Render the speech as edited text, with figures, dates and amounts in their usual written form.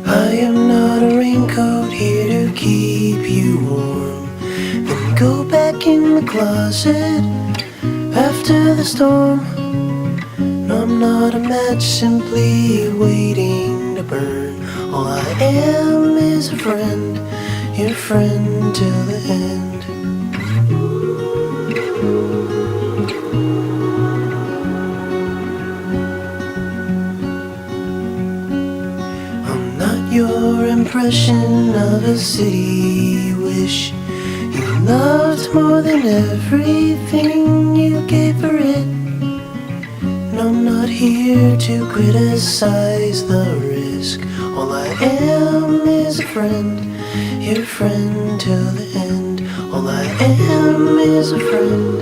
I am not a raincoat here to keep you warm. Then go back in the closet after the storm. No, I'm not a match simply waiting to burn. All I am is a friend, your friend till the end. I'm not your impression of a city wish you loved more than everything you gave for it. No, I'm not here to criticize the risk. All I am is a friend, your friend till the end. All I am is a friend,